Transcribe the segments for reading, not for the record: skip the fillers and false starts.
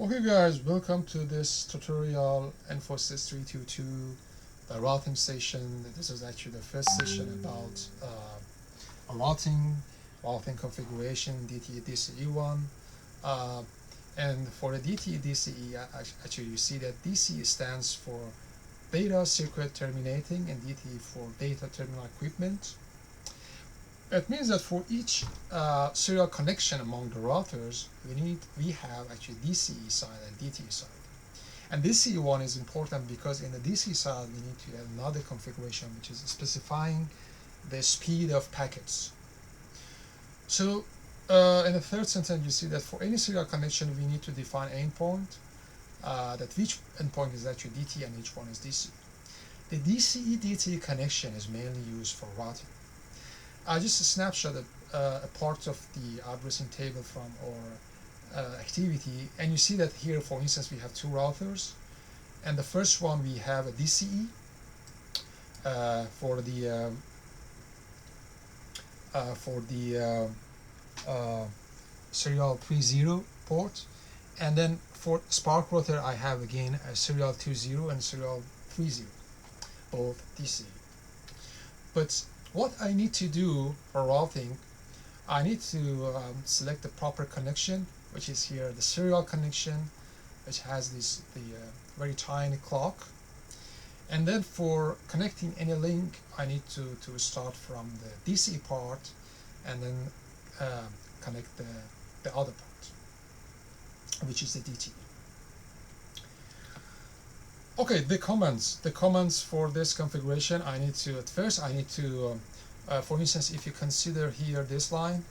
Okay guys, welcome to this tutorial Infosys 322, the routing session. This is actually the first session about a routing configuration, DTE-DCE one. And for the DTE-DCE, actually you see that DCE stands for Data Circuit Terminating and DTE for Data Terminal Equipment. It means that for each serial connection among the routers, we have actually DCE side and DTE side. And DCE one is important because in the DCE side we need to add another configuration which is specifying the speed of packets. So in the third sentence you see that for any serial connection we need to define endpoint, that each endpoint is actually DTE and each one is DCE. The DCE-DTE connection is mainly used for routing. Just a snapshot of a part of the addressing table from our activity, and you see that here, for instance, we have two routers, and the first one we have a DCE for the serial 30 port, and then for Spark router I have again a serial 20 and serial 30, both DCE. But what I need to do for routing, I need to select the proper connection, which is here the serial connection, which has the very tiny clock. And then for connecting any link, I need to start from the DCE part and then connect the other part, which is the DTE. Okay, the commands for this configuration, I need to, for instance, if you consider here this line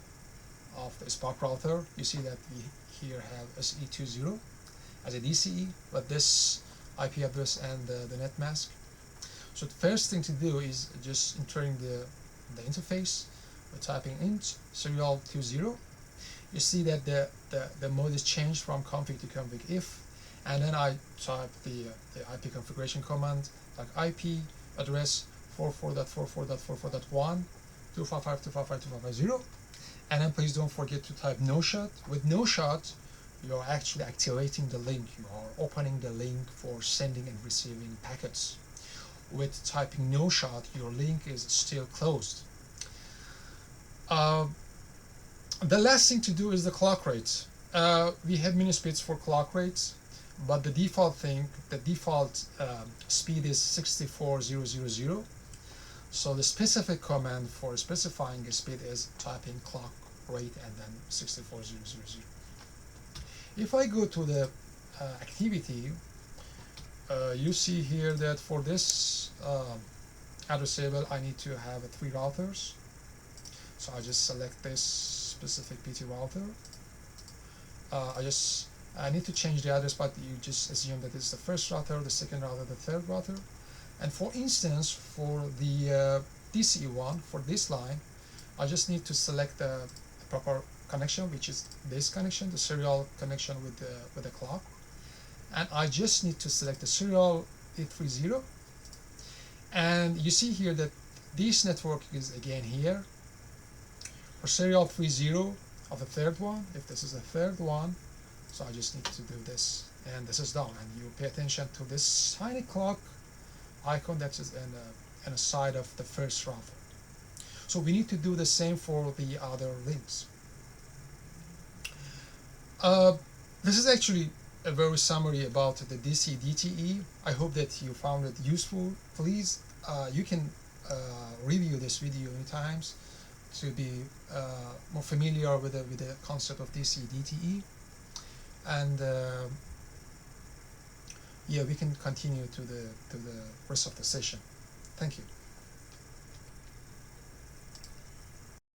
of the Spark router, you see that we here have SE20 as a DCE, but this IP address and the net mask. So the first thing to do is just entering the interface by typing int serial 20. You see that the mode is changed from config to config if. And then I type the IP configuration command, like IP address 44.44.44.1, 255.255.255.0, and then please don't forget to type no shot. With no shot, you are actually activating the link. You are opening the link for sending and receiving packets. With typing no shot, your link is still closed. The last thing to do is the clock rates. We have many speeds for clock rates, but the default speed is 64,000. So the specific command for specifying a speed is typing clock rate and then 64,000. If I go to the activity, you see here that for this address table I need to have 3 routers. So I just select this specific PT router. I need to change the address, but you just assume that it's the first router, the second router, the third router. And for instance, for the DCE one, for this line, I just need to select the proper connection, which is this connection, the serial connection with the clock. And I just need to select the serial 830. And you see here that this network is again here. For serial 30 of the third one, if this is the third one, so I just need to do this, and this is done. And you pay attention to this tiny clock icon that is in the side of the first router. So we need to do the same for the other links. This is actually a very summary about the DCE-DTE. I hope that you found it useful. Please, you can review this video many times to be more familiar with the concept of DCE-DTE. And yeah, we can continue to the rest of the session. Thank you.